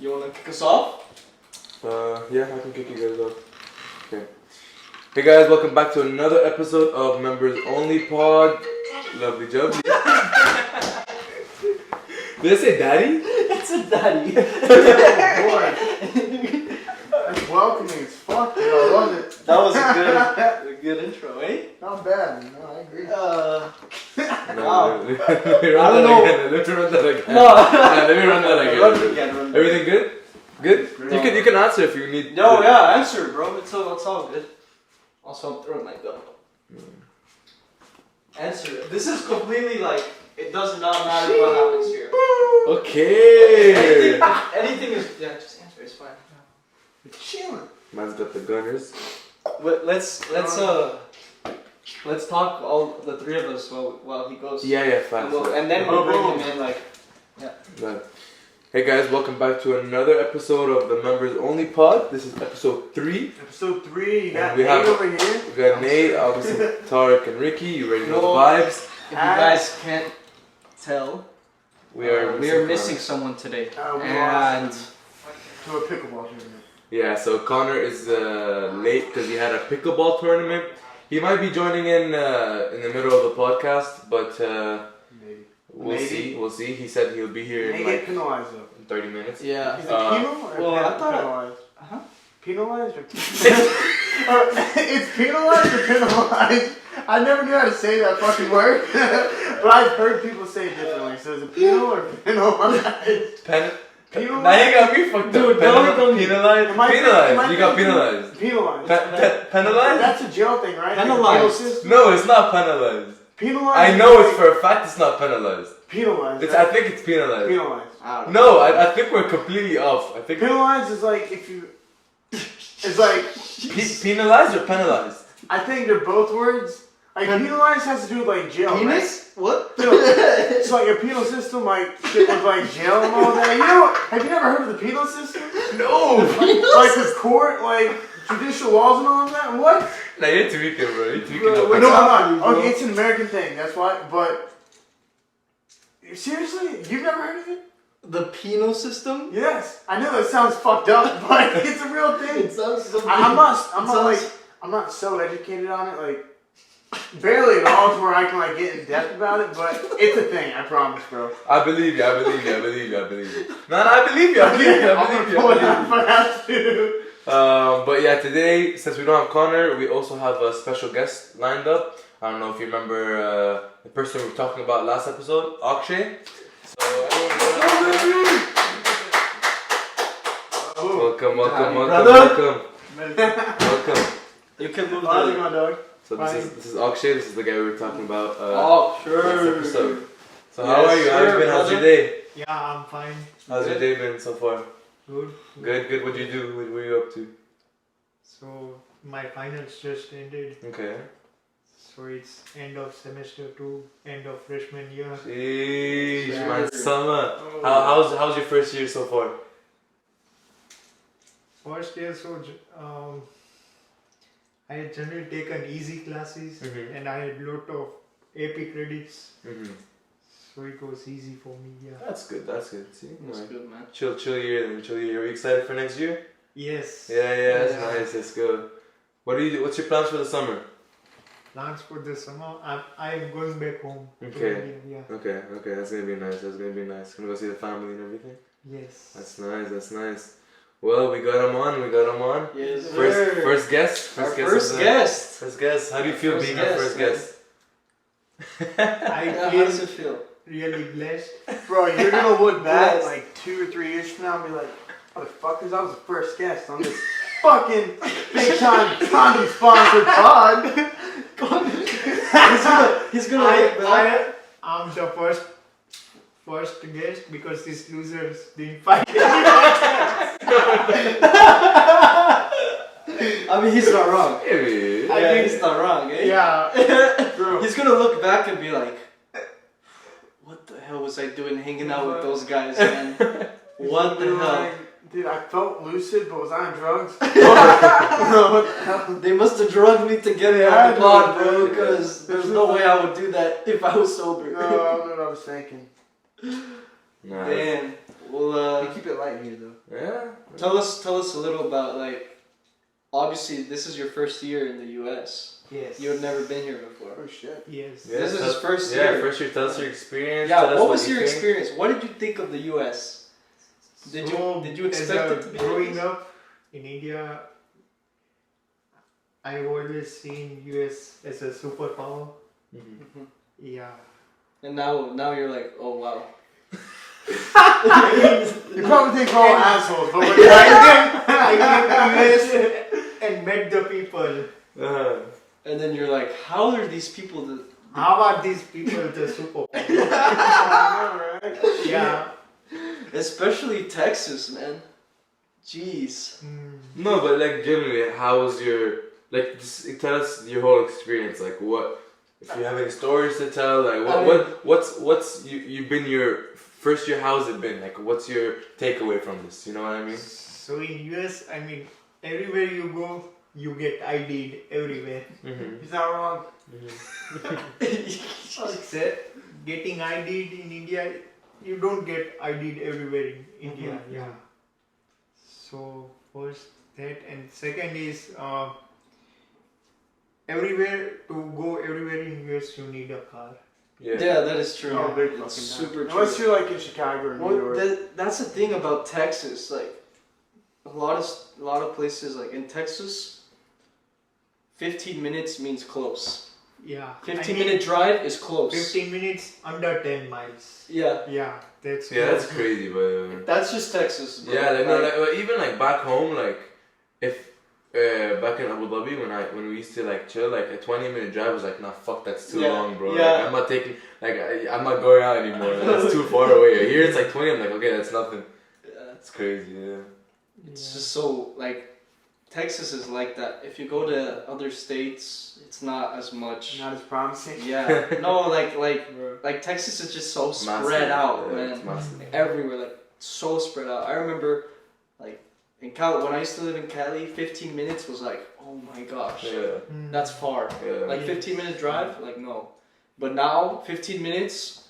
You wanna kick us off? Yeah, I can kick you guys off. Okay. Hey guys, welcome back to another episode of Members Only Pod. Lovely jubbly. Did I say daddy? It's a daddy. Oh boy. That's welcoming as fuck, dude. I love it. That was a good intro, eh? Not bad. No, I agree. Wow. Let me I don't know. Let me run that again. No. Yeah, let me run that again. Run it again. Everything good? Good? Great. You can answer if you need. No, yeah, answer, bro. It's all good. Also, I'm throwing my gun. Answer it. This is completely like, it does not matter what happens here. Okay. Anything is, yeah, just answer. It's fine. It's chilling. Man's got the gunners. But let's talk all the three of us while he goes. Yeah, fast. And then we'll bring him in like. Right. Hey guys, welcome back to another episode of the Members Only Pod. This is episode 3. Episode 3, you got we Nate have- over here. We got Nate, obviously Tarek and Ricky. You already know the vibes. If you guys can't tell, We are missing someone today. We And lost to a pickleball tournament. Yeah, so Connor is late because he had a pickleball tournament. He might be joining in the middle of the podcast, but Maybe. we'll see. We'll see. He said he'll be here They in get like penalized though. 30 minutes. yeah. Is it penal or well, I thought- penalized? Huh? Penalized or it's penalized or penalized? I never knew how to say that fucking word, but I've heard people say it differently. So is it penal or penalized? Penalized? Now you got me fucked up. Dude, Penalized. Am I Penalized. You got penalized. Penalized. Penalized? That's a jail thing, right? Penalized. No, it's not penalized. Penalized. I know it's for a fact it's not penalized. Penalized. I think it's penalized. Penalized. I don't know. No, I think we're completely off. I think Penalized is like if you. It's like penalized or penalized. I think they're both words. Like penalized has to do with like jail. Penis? What? Right? It's like a penal system, like shit with like jail and all that. You know? Have you never heard of the penal system? No. Like the court, like judicial laws and all of that. What? Nah, you're tweaking, bro. You're tweaking. Bro, up. we're No, not- I'm not. Okay, it's an American thing. That's why. But seriously, you've never heard of it? The penal system? Yes, I know that sounds fucked up, but it's a real thing. It sounds so I'm not so educated on it, like barely at all to where I can like get in depth about it, but it's a thing, I promise, bro. I believe you. No, I believe you. I believe you. But yeah, today, since we don't have Connor, we also have a special guest lined up. I don't know if you remember the person we were talking about last episode, Akshay. So welcome. You can move How's it the... going, dog? So this is Akshay. This is the guy we were talking about Oh, last sure. episode. So how are you? How you been? How's your day? Yeah, I'm fine. How's your day been so far? Good. Good. What'd you do? What were you up to? So my finals just ended. Okay. So it's end of semester 2, end of freshman year. Sheesh, Sure. man, summer. Oh. How's your first year so far? First year, I had generally taken easy classes Mhm. and I had lot of AP credits. Mm-hmm. So it was easy for me, yeah. That's good. See, That's like, good, man. chill year. Are you excited for next year? Yes. Yeah, that's Yeah. nice. Let's go. What's your plans for the summer? Plans for the summer, I'm going back home. to Okay. India, yeah. Okay. That's gonna be nice. Gonna go see the family and everything. Yes. That's nice. Well, we got him on. Yes, First guest. Our first guest. First guest. How do you feel First being our first guest, guest? I How feel does it feel? really blessed. Bro, you're gonna look back Yes. like 2 or 3 years from now and be like, motherfuckers, I was the first guest on this fucking big time condom sponsored pod. He's gonna look back. I'm the first guest because these losers didn't fight. I mean, he's not wrong. Maybe. He's not wrong, eh? Yeah, true. He's gonna look back and be like, what the hell was I doing hanging out with those guys, man? What the hell? Dude, I felt lucid, but was I on drugs? What the hell? They must have drugged me to get me on the pod, bro, because there's no way I would do that if I was sober. No, I don't know what I was thinking. Nah, Damn. Well, We keep it light here though. yeah. tell us a little about like. Obviously, this is your first year in the U.S. Yes. You had never been here before. Oh shit. Yes. Yeah, This is his first Yeah, year. first year. Tell us your experience. Yeah, tell us what was you your think. experience? What did you think of the U.S.? Did you expect it to be growing like up in India? I've always seen US as a superpower. Mhm. Mhm. Yeah. And now you're like, oh wow. You probably think we're all assholes, but we're I came to US and met the people. And then you're like, how are these people that? How are these people the superpower? Yeah. Especially Texas, man. Jeez. No, but like generally, how was your like? Just tell us your whole experience. Like, what if you have any stories to tell? Like, what's you've been your first year? How's it been? Like, what's your takeaway from this? You know what I mean? So in US, I mean, everywhere you go, you get ID'd everywhere. Mm-hmm. He's not wrong. Except getting ID'd in India, you don't get ID'd everywhere in India. Mhm. Yeah. So first that, and second is everywhere in US you need a car. Yeah, that is true. Oh, big It's fucking super true. Unless you're like in Chicago or New Well, York. that's the thing about Texas. Like, a lot of places, like in Texas, 15 minutes means close. Yeah. 15-minute drive is close. 15 minutes under 10 miles. Yeah, Yeah, that's Yeah, that's crazy, but that's just Texas. Bro. yeah, like, no, like even like back home, like if back in Abu Dhabi when we used to like chill, like a 20-minute drive was like, nah, fuck, that's too Yeah, long, bro. yeah. Like, I'm not taking, like I'm not going out anymore. Like, that's too far away. Here it's like 20. I'm like, okay, that's nothing. Yeah. It's crazy. Yeah. It's just so like Texas is like that. If you go to other states, it's not as much. Not as promising. Yeah. No, like Texas is just so spread Massive. out, Yeah, man. it's massive. Everywhere, like so spread out. I remember, like in Cali, when I used to live in Cali, 15 minutes was like, oh my gosh, Yeah. that's far. Yeah. Like 15-minute drive, like no. But now 15 minutes,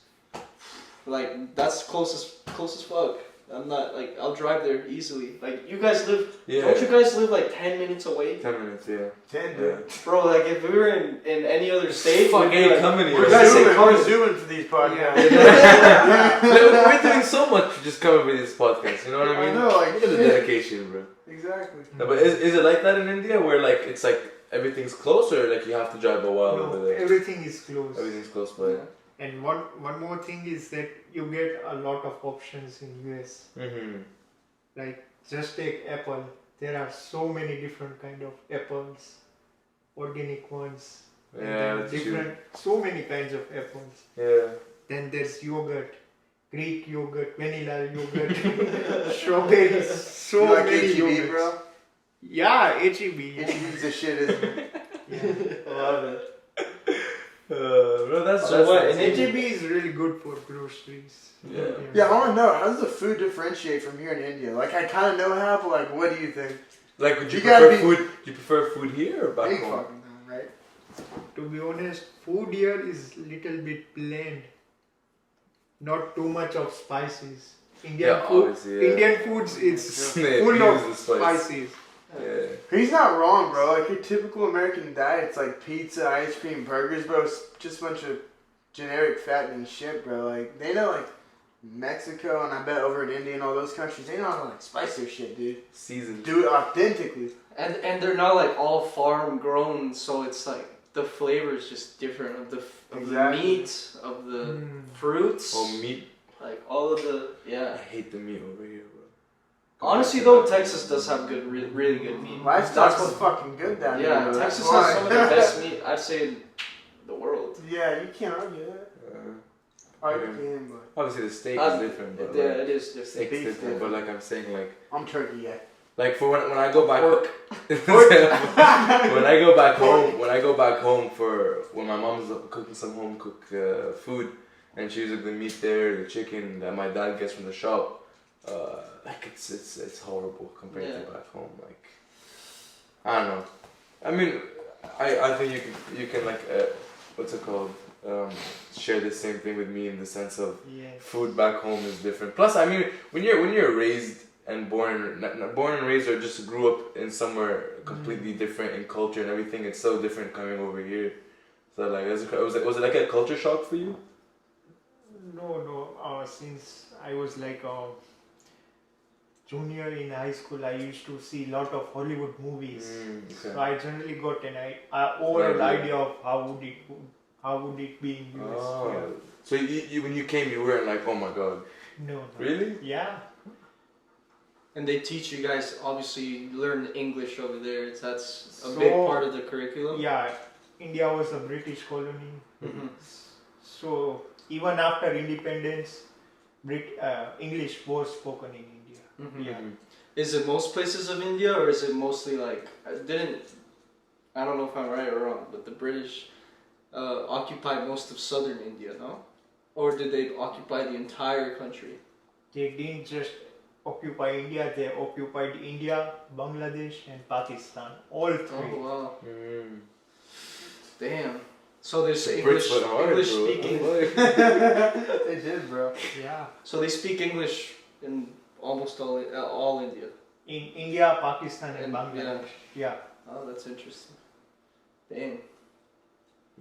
like that's close as fuck. I'm not like I'll drive there easily. Like you guys live, Yeah. don't you guys live like 10 minutes away? 10 minutes. Yeah. 10, Yeah. dude. Bro, like if we were in any other state, Fuck, we'd be ain't like, coming we're here. guys say We're coming. zooming for these podcasts. We're doing so much to just come up with this podcast. You know what I mean? I know, like, look at the shit. dedication, bro. Exactly. No, but is it like that in India where like it's like everything's close or like you have to drive a while over No, there? everything is close. Everything's close by. And one more thing is that you get a lot of options in US. Mm-hmm. Like just take apple. There are so many different kind of apples, organic ones. and Yeah, then that's true. different, so many kinds of apples. Yeah. Then there's yogurt, Greek yogurt, vanilla yogurt, strawberries. So You like many HEB, yogurts. bro? Yeah, HEB. Yeah. HEB's the shit, isn't it? Yeah. Love it. Bro, that's So what, that's- in HEB is really good for groceries. Yeah. Yeah, I want to know, how does the food differentiate from here in India? Like, I kind of know how, but like, what do you think? Like, would you You gotta prefer be- food? Do you prefer food here or back Big home? fucking thing, right? To be honest, food here is little bit bland. Not too much of spices. Indian Yeah, food. obviously, yeah. Indian foods, it's Yeah, full use of the spice. spices. Yeah. He's not wrong, bro. Like, your typical American diet's like pizza, ice cream, burgers, bro. It's just a bunch of generic fattening shit, bro. Like, they know, like, Mexico and I bet over in India and all those countries, they know how to, like, spice their shit, dude. Seasoned. Do it authentically. And they're not like all farm grown, so it's like the flavor is just different of the Exactly. meat, of the fruits, Oh, meat. like all of the I yeah. hate the meat over here, bro. Honestly though, Texas does have good, really good meat. Livestock's That's fucking good down Yeah, here, bro. Texas That's has some of why. the best meat I'd say in the world. Yeah, you can't argue that. Oh, you can, but Obviously, the steak Uh, is different, but Yeah, like, it is different. steak's Beef's different. But different. like I'm saying, like I'm turkey guy. like for when I go back Pork. when I go back home for when my mom's cooking some home cooked food and she uses the meat there, the chicken that my dad gets from the shop, like it's horrible compared Yeah. to back home. Like I don't know. I mean, I think you can like what's it called? share the same thing with me in the sense of Yes. food back home is different. Plus, I mean, when you're raised and born and raised, or just grew up in somewhere completely different in culture and everything, it's so different coming over here. So like, was it like a culture shock for you? No. Since I was like junior in high school, I used to see a lot of Hollywood movies. Okay. So I generally got an overall Idea. idea of how would it be in US. Oh. Yeah. So when you came, you weren't like, oh my god. No. Really? Yeah. And they teach you guys, obviously, you learn English over there. That's a So, big part of the curriculum. Yeah. India was a British colony. Mhm. So even after independence, English was spoken in India. Mhm. Yeah. Is it most places of India, or is it mostly like I don't know if I'm right or wrong, but the British occupy most of southern India, no? Or did they occupy the entire country? They didn't just occupy India, they occupied India, Bangladesh and Pakistan. All three. Oh wow, Mm. damn. So there's The English Brits went hard, English bro. speaking. They did, bro. Yeah. So they speak English in almost all India. In India, Pakistan and And- Bangladesh. Yeah. Oh, that's interesting. Dang.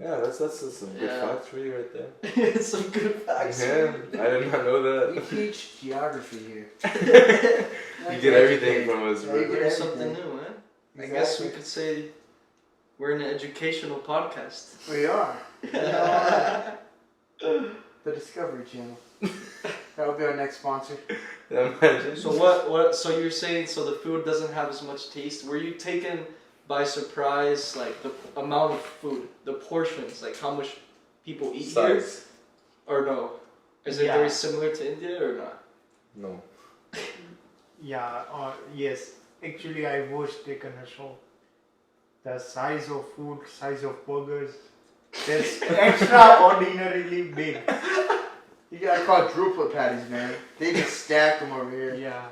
Yeah, that's some good Yeah. facts for you right there. It's some good facts. Yeah, I did not know that. We teach geography here. You get everything from us, Yeah, bro. you get Learn something everything. new, man. I guess we Exactly. could say we're an educational podcast. We are. The Discovery Channel. That'll be our next sponsor. Imagine. So what? So you're saying so the food doesn't have as much taste? Were you taken by surprise, like the amount of food, the portions, like how much people eat here, Size? or no? Is it Yeah. very similar to India or not? No. Yeah. Yes. Actually, I was taken a shock. The size of food, size of burgers, that's extraordinarily big. You got quadruplet patties, man. They just stack them over here. Yeah.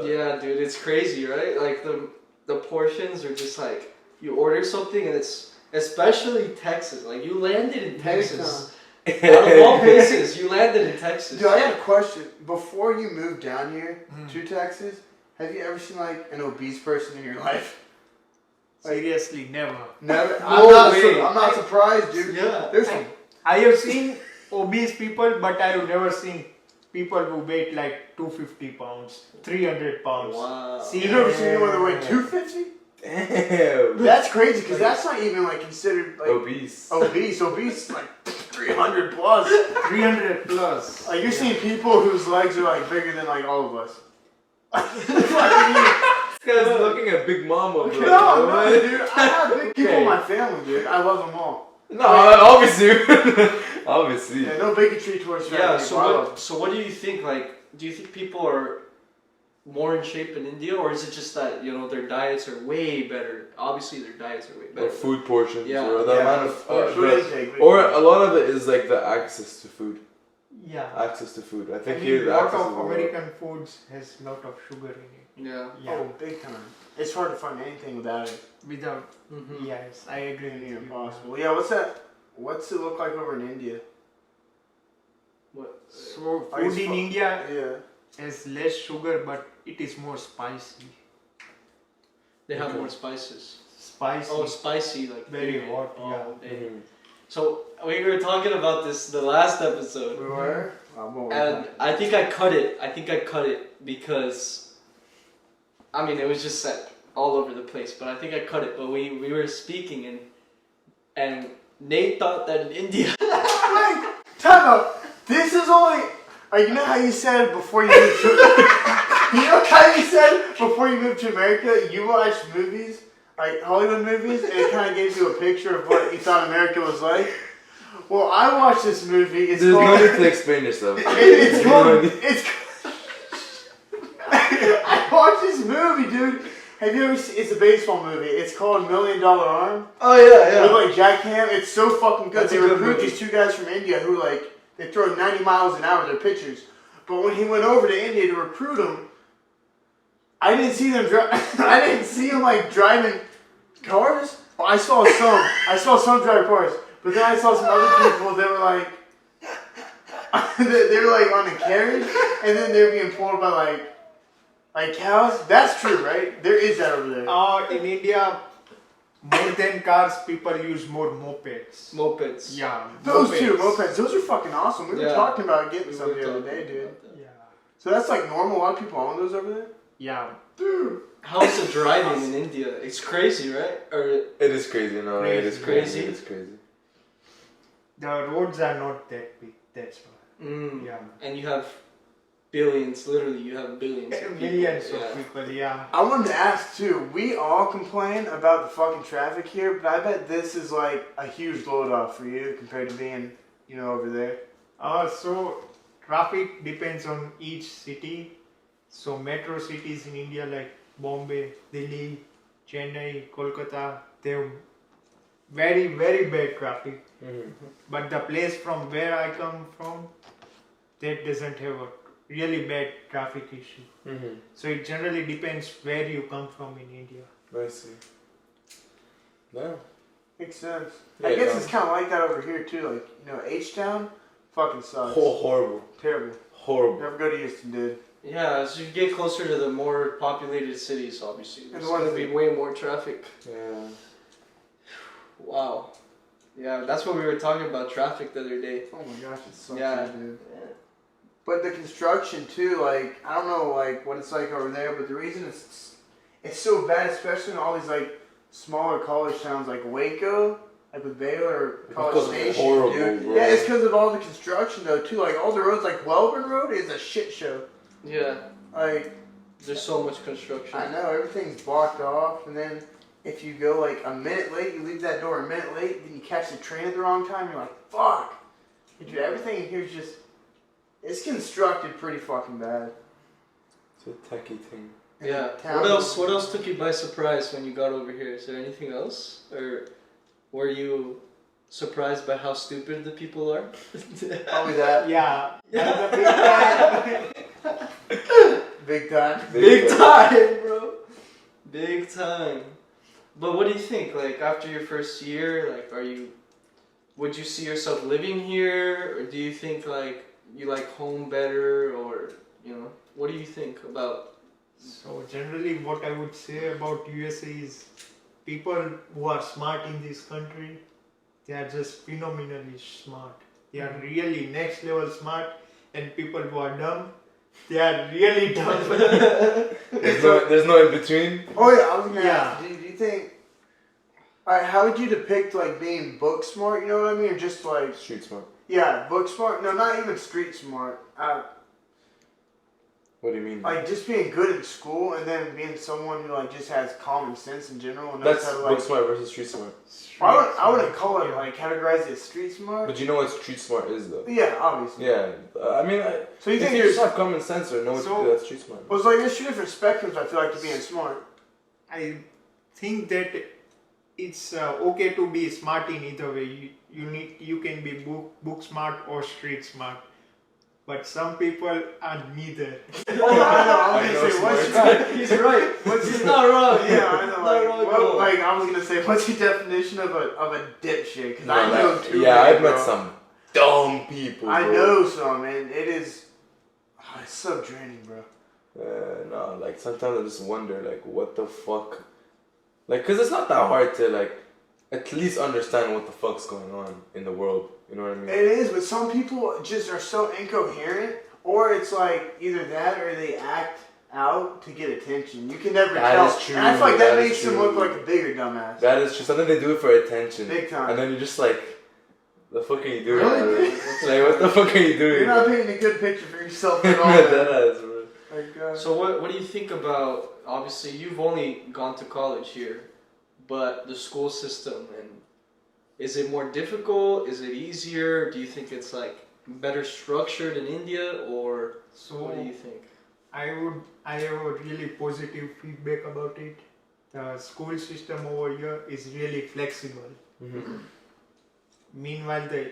Yeah, dude, it's crazy, right? Like the portions are just like you order something and it's especially Texas. Like you landed in Texas. Out of all places, you landed in Texas. Dude, I had a question. Before you moved down here Mm. to Texas, have you ever seen like an obese person in your life? Seriously, never. Never. No way. I'm not surprised, dude. Yeah. There's some. I have seen obese people, but I have never seen people who weigh like 250 pounds, 300 pounds. Wow. See, You've never seen anyone that weighed 250? Damn. That's crazy because that's not even like considered like Obese. obese. Obese is like 300 plus. 300 plus. Like you're seeing people whose legs are like bigger than like all of us. This guy's looking at Big Mama, bro. No, dude. I have big people Okay. in my family, dude. I love them all. No, obviously. Obviously. Yeah, no bigotry towards fat Yeah. people. So I love what do you think? Like, do you think people are more in shape in India, or is it just that their diets are way better? Obviously, their diets are way Or better. food portions, Yeah. or the amount of food intake. or a lot of it is like the access to food. Yeah. Access to food. I I think mean, here the lot access is of lower. American foods has lot of sugar in it. Yeah. Yeah. Oh, big time. It's hard to find anything without it. Without. Mm-hmm. Yes, I agree with Near you. impossible. Yeah, what's that? What's it look like over in India? What? So Are you food in spo- India Yeah. has less sugar, but it is more spicy. They have Okay. more spices. Spicy. Oh, spicy, like Very yeah. hot, Oh, yeah. dang. Mhm. So we were talking about this the last episode, We were? I'm over and I think I cut it because, I mean, it was just set all over the place. But I think I cut it. But we were speaking and Nate thought that in India. Wait, time out. This is only. You know how you said before you moved to. You know how you said before you moved to America, you watched movies, like Hollywood movies, and it kind of gave you a picture of what you thought America was like. Well, I watched this movie. It's There's no called. need to explain yourself. It's called. I watched this movie, dude. Have you ever seen? It's a baseball movie. It's called $1 Million Arm. Oh yeah, With like Jack Ham. It's so fucking good. That's They a good recruit movie. these two guys from India who like they throw 90 miles an hour. They're pitchers. But when he went over to India to recruit them, I didn't see them. I didn't see him like driving cars. I saw some. I saw some drive cars. But then I saw some other people. They were like, they were like on a carriage, and then they were being pulled by like cows. That's true, right? There is that over there. In India, more than cars, people use more mopeds. Mopeds. Yeah. Those two mopeds. Those are fucking awesome. We were Yeah. talking about getting We some were the other talking day, dude. about that. Yeah. So that's like normal. A lot of people own those over there. Yeah. Dude. How's the driving in India? It's crazy, right? Or It is crazy, no, it is crazy. It is crazy. The roads are not that big. That's why. Yeah. And you have billions. Literally, you have billions. Of people. Millions Yeah. of people. Yeah. I wanted to ask too. We all complain about the fucking traffic here, but I bet this is like a huge load off for you compared to being, over there. So traffic depends on each city. So metro cities in India like Bombay, Delhi, Chennai, Kolkata, they have very, very bad traffic. But the place from where I come from, that doesn't have a really bad traffic issue. So it generally depends where you come from in India. I see. Yeah. Makes sense. Yeah, I guess no. it's kind of like that over here too. Like, H-Town fucking sucks. Horrible. Terrible. Horrible. Never go to Houston, dude. Yeah, as you get closer to the more populated cities, obviously, And there's the ones going to be way more traffic. Yeah. Wow. Yeah, that's what we were talking about, traffic the other day. Oh my gosh, it sucks, Yeah. dude. But the construction too, like, I don't know, like, what it's like over there, but the reason it's so bad, especially in all these, like, smaller college towns like Waco, like with Baylor or College Because Station, horrible, dude. bro. Yeah, it's because of all the construction, though, too. Like, all the roads, like Welborn Road is a shit show. Yeah, Like, there's so much construction. I know, everything's blocked off, and then if you go, like, a minute late, you leave that door a minute late, then you catch the train at the wrong time, you're like, fuck! Dude, everything in here is just, it's constructed pretty fucking bad. It's a techie thing. Yeah. Town- What else took you by surprise when you got over here? Is there anything else? Or were you surprised by how stupid the people are? Probably that. Yeah. That's a big time. Big time. Big time, bro. Big time. But what do you think? Like, after your first year, like, would you see yourself living here? Or do you think, like, you like home better? Or, what do you think about? So generally what I would say about USA is people who are smart in this country, they are just phenomenally smart. They are really next level smart, and people who are dumb, they are really dumb. There's no in between. Oh yeah, I was gonna Yeah. ask, do you think, alright, how would you depict like being book smart, you know what I mean? Or just like, Street smart. yeah, book smart? No, not even street smart. What do you mean? Like just being good at school and then being someone who like just has common sense in general and knows That's how to book like. smart versus street smart. I wouldn't call it like categorize it as street smart. But you know what street smart is though. Yeah, obviously. Yeah. I mean, So you if think you there's just have common sense or know what to So- do, that's street smart. well, it's like there's two different spectrums. I feel like to being smart. I think that it's okay to be smart in either way. You can be book smart or street smart. But some people are neither. I know. I was I know gonna say what's smart. He's right. He's not wrong. yeah, I know. Not Like, wrong at well, all. like I was gonna say, what's your definition of a dipshit? Because I know too. Yeah, many, I've met bro. some dumb people. I bro. know some, and it is. It's so draining, bro. No, like sometimes I just wonder, like, what the fuck? Like, cause it's not that hard to like, at least understand what the fuck's going on in the world. You know what I mean? It is, but some people just are so incoherent, or it's like either that or they act out to get attention. You can never That tell. is true, And I feel like that that is makes them true. look like a bigger dumbass. That is true. Sometimes they do it for attention. Big time. And then you're just like, the fuck are you doing? Really? bro? Like, what the fuck are you doing? You're not painting a good picture for yourself at all. That man. ass, bro. Like, So what do you think about? Obviously, you've only gone to college here, but the school system, and is it more difficult? Is it easier? Do you think it's like better structured in India, or So what do you think? I have a really positive feedback about it. The school system over here is really flexible. Meanwhile, the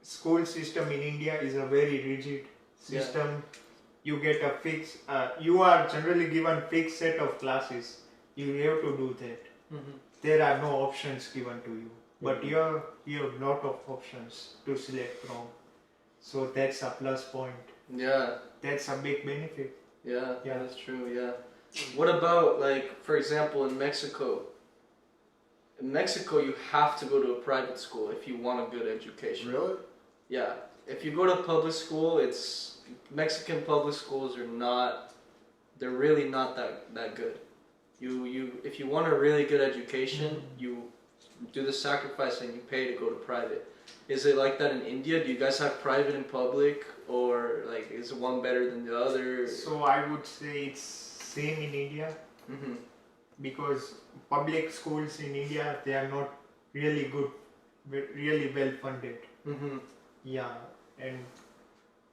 school system in India is a very rigid system. You get a fixed. You are generally given fixed set of classes. You have to do that. There are no options given to you. But here you have lot of options to select from. So that's a plus point. Yeah. That's a big benefit. Yeah, Yeah. that's true. Yeah. What about, like, for example, in Mexico? In Mexico, you have to go to a private school if you want a good education. Really? Yeah. If you go to public school, it's Mexican public schools are not. They're really not that good. If you want a really good education, you do the sacrifice and you pay to go to private. Is it like that in India? Do you guys have private and public, or like is one better than the other? So I would say it's same in India Mm-hmm. because public schools in India, they are not really good, really well funded. Mm-hmm. Yeah, and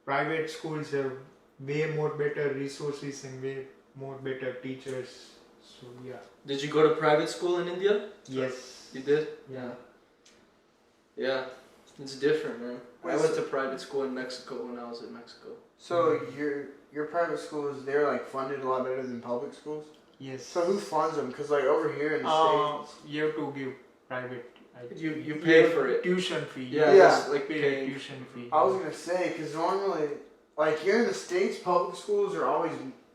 private schools have way more better resources and way more better teachers. So yeah. Did you go to private school in India? Yes. You did? Yeah. Yeah. It's different, man. I went to private school in Mexico when I was in Mexico. So your private schools, they're like funded a lot better than public schools. Yes. So who funds them? Because like over here in the states, You have to give private. You pay for it. Tuition fee. Yeah, Yeah. it's like Pay paying. tuition fee. I was gonna say because normally, like here in the states, public schools are always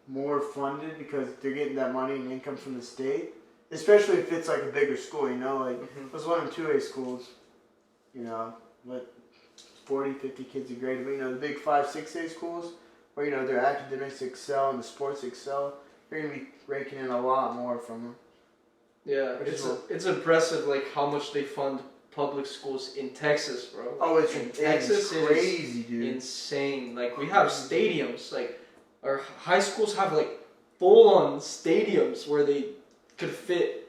more funded because they're getting that money and income from the state. Especially if it's like a bigger school, you know, like Mhm. it was one of 2A schools, you know, what 40, 50 kids a grade. But you know, the big 5, 6A schools where you know their academics excel and the sports excel, you're gonna be raking in a lot more from them. Yeah, Which is it's impressive like how much they fund public schools in Texas, bro. Oh, it's in Texas Texas crazy, is dude. insane. Like we have stadiums, like our high schools have like full-on stadiums where they could fit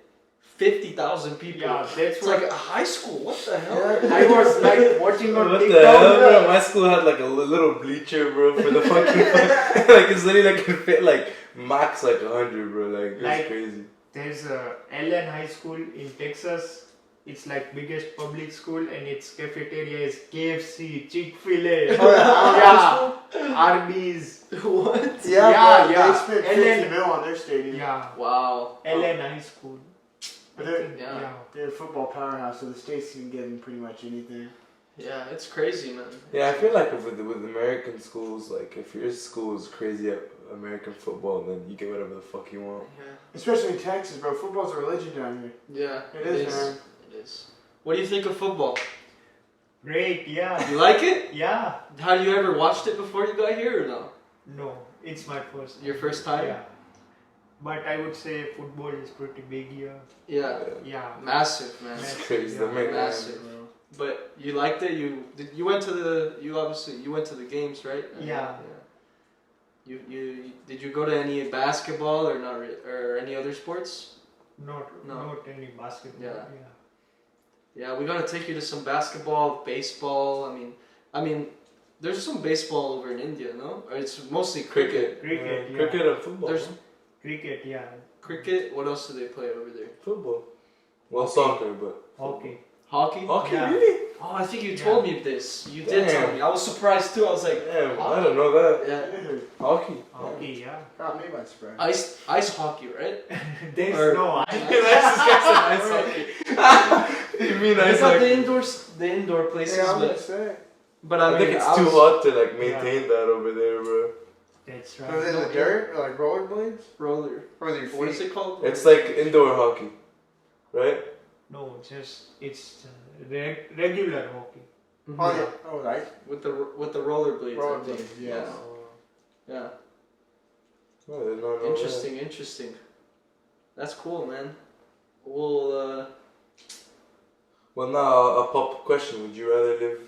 50,000 people. Yeah, that's It's like a high school. What the hell? Yeah. I was like watching on What the TikTok. hell, bro? My school had like a little bleacher, bro, for the fucking like it's literally like could fit like max like 100, bro. Like it's Like- crazy. There's a Allen High School in Texas. It's like biggest public school and its cafeteria is KFC, Chick-fil-A, Oh, yeah. yeah, Arby's, What? Yeah, Yeah, bro, yeah. they spent And 50 then- mil on their stadium. yeah, Wow. Allen High School. But they're, Yeah. they're a football powerhouse, so the states can give them pretty much anything. Yeah, it's crazy, man. Yeah, I feel like with American schools, like if your school is crazy at American football, then you get whatever the fuck you want. Yeah. Especially in Texas, bro. Football's a religion down here. Yeah. It is, man. It is. What do you think of football? Great, yeah, You like it? yeah. Have you ever watched it before you got here or no? No, it's my first. Your first time? Yeah, but I would say football is pretty big here. Yeah. Yeah, Massive, man. It's crazy. Yeah, That make massive. But you liked it. You went to the games, right? Yeah. You did you go to any basketball or not or any other sports? not No. any basketball. Yeah. Yeah. Yeah, we gotta take you to some basketball, baseball. I mean, there's some baseball over in India, no? Or it's mostly cricket. Cricket, yeah. Cricket and football. There's huh? Cricket, yeah. cricket. What else do they play over there? Football. Well, soccer, but Hockey. Hockey. hockey, Yeah. really? Oh, I think you told me this. You did Damn. tell me. I was surprised too. I was like, Damn, I don't know that. yeah, Hockey. Hockey, yeah. Caught me by surprise. ice hockey, right? There's Or- no Ice hockey. You mean They ice got hockey? the indoor places, Yeah, I'm gonna but say. I I mean, think it's too was- hot to like maintain that over there, bro. That's So is right. it in the dirt, or like rollerblades? Roller. Or with your feet? What is it called? It's like indoor hockey, right? No, it's regular hockey. Mhm. Oh, yeah. Oh, right. With the rollerblades. I think. Rollerblades, yes. Yeah. Oh, I did not know Interesting. That's cool, man. Well, Well, now a pop question: would you rather live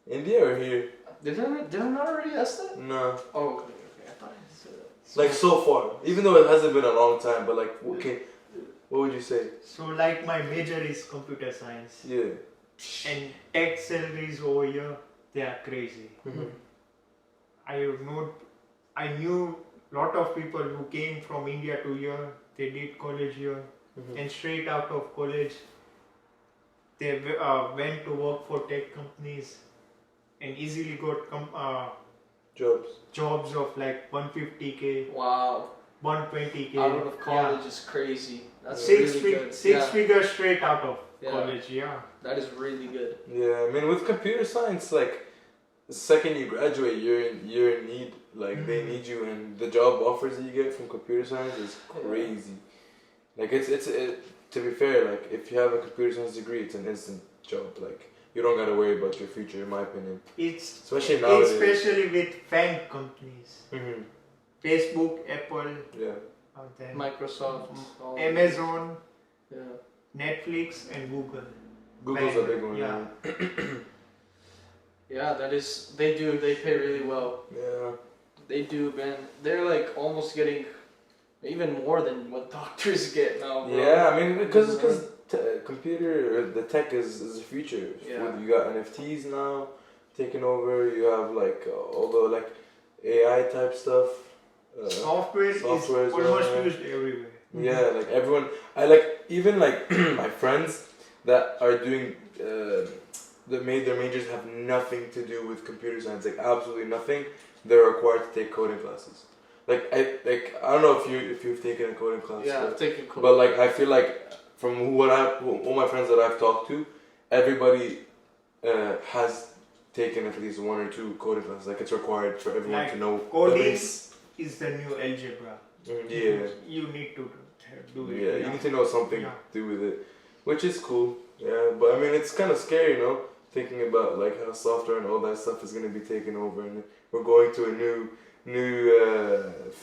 India or here? did I not already ask that? No. Oh, okay. I thought I said that. Like so far, even though it hasn't been a long time, but like, okay, what would you say? So like my major is computer science Yeah. and tech salaries over here, they are crazy. Mhm. I knew lot of people who came from India to here, they did college here Mhm. and straight out of college they went to work for tech companies and easily got Jobs. jobs of like 150k. Wow. 120K. out of college is crazy. That's Six really good. figures straight out of Yeah. college, yeah. That is really good. Yeah, I mean, with computer science, like, the second you graduate, you're in need. Like, they need you, and the job offers that you get from computer science is crazy. Like, to be fair, like, if you have a computer science degree, it's an instant job. Like, you don't gotta worry about your future, in my opinion. It's Especially nowadays. especially with FANG companies. Mm-hmm. Facebook, Apple, Yeah. then Microsoft, all- Amazon, Yeah. Netflix, and Google. Google's a big one. Yeah. Yeah, that is. They do. They pay really well. Yeah. They do, man. They're like almost getting even more than what doctors get now, bro. Yeah, I mean, because computer, the tech is the future. Yeah. You got NFTs now taking over. You have like all the like AI type stuff. Software is software as almost well. used everywhere. Yeah, like everyone. I like even like my friends that are doing that made their majors have nothing to do with computer science. Like absolutely nothing. They're required to take coding classes. Like I don't know if you've taken a coding class. Yeah, I've taken coding. But like I feel like from all my friends that I've talked to, everybody has taken at least one or two coding classes. Like it's required for everyone Like to know. coding at least- is the new algebra. Yeah. You need to do it. Yeah, you need to know something Yeah. to do with it, which is cool. Yeah, but I mean, it's kind of scary, you know, thinking about like how software and all that stuff is gonna be taken over, and we're going to a new